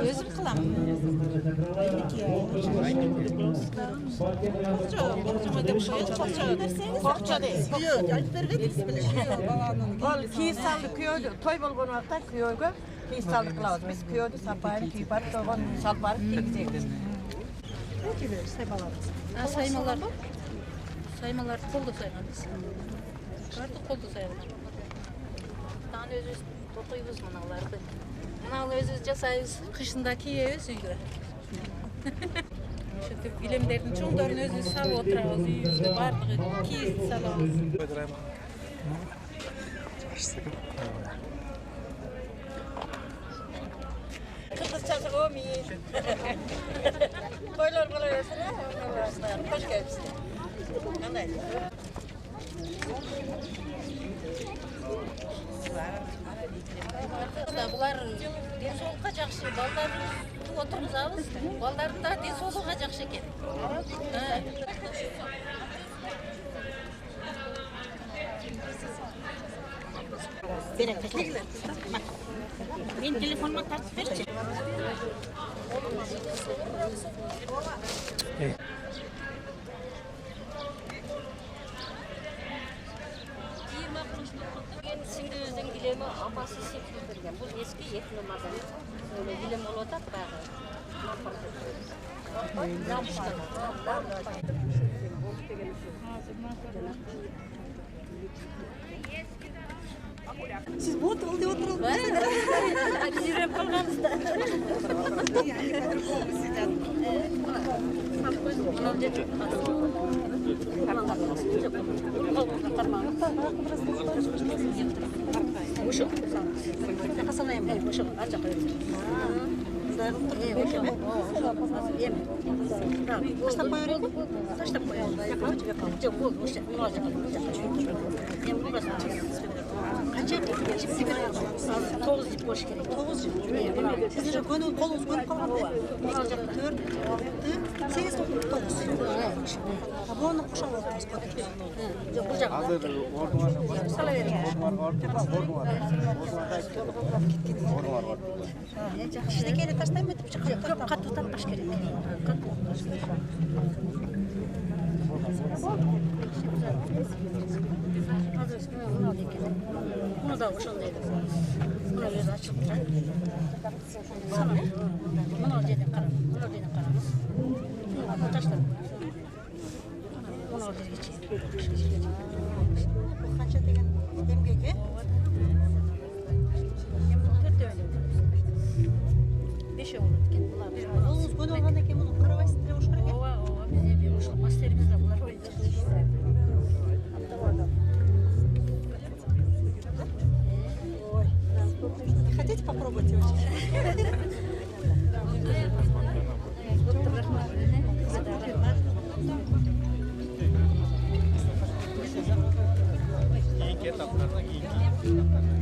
Özüm kılamam. Korkça değil. Kiysallı köyde, toy bolğun vaqtda köyge kiysallı kılabız. Biz köyde sapayını kiyparıp, toğan salparıp kiyecektik. Ne gibi saymalarımız? Saymalar kolda saymalıyız. Kartı kolda saymalıyız. Tane özüz toplayız manalarda. Manalı özüz jasayız kışındaki yeriz üyle. Şu bilimlerin çoğunların özüz sağ oturağız, yüzde bardığı kiyiz salağız. Kızılçası o mi? Toylar kolayasına, hoş gelmişsin. Anlayın. Bular densoğluğa жақсы, балдарын отырғызамыз. Балдардың да денсаулығы жақсы екен. Мен телефонға тартып берші. Сіңдіміздің билемі апасы секілді берген. Бұл ескі екі номардан билем болып отады бағы. Siz bu oturdu oturalım. Biz yürüyüp kalғанымызда. Таштап қояйық. Таштап қояйық. Жоқ, ол осы қанша жіп деп береді? 9 жіп болушы керек. 9 жыл. Сіздер қолыңыз көніп қалғандай? 4, 8 9. Бұны құшақ отырмыз көтеріп. Жоқ, бұл жағында. Сала берейін. Кішкене тастаймын өтіп Жоқ, қатты таппаш керек. Bunu da ошондой. Bunu өзү ачык турат. Мына жерден карап, мына жерден караңыз. Мына таштап. Мына жерге чейин. қанша деген емгеге? Беше болады екен. Қолыңыз көніп алғаннан кейін мұны қарабайсыз деп ұшқыр екен. Бізде ошол мастерімізде бұлар ойды. Хотите попробовать его? Кийинки этаптарда кийинки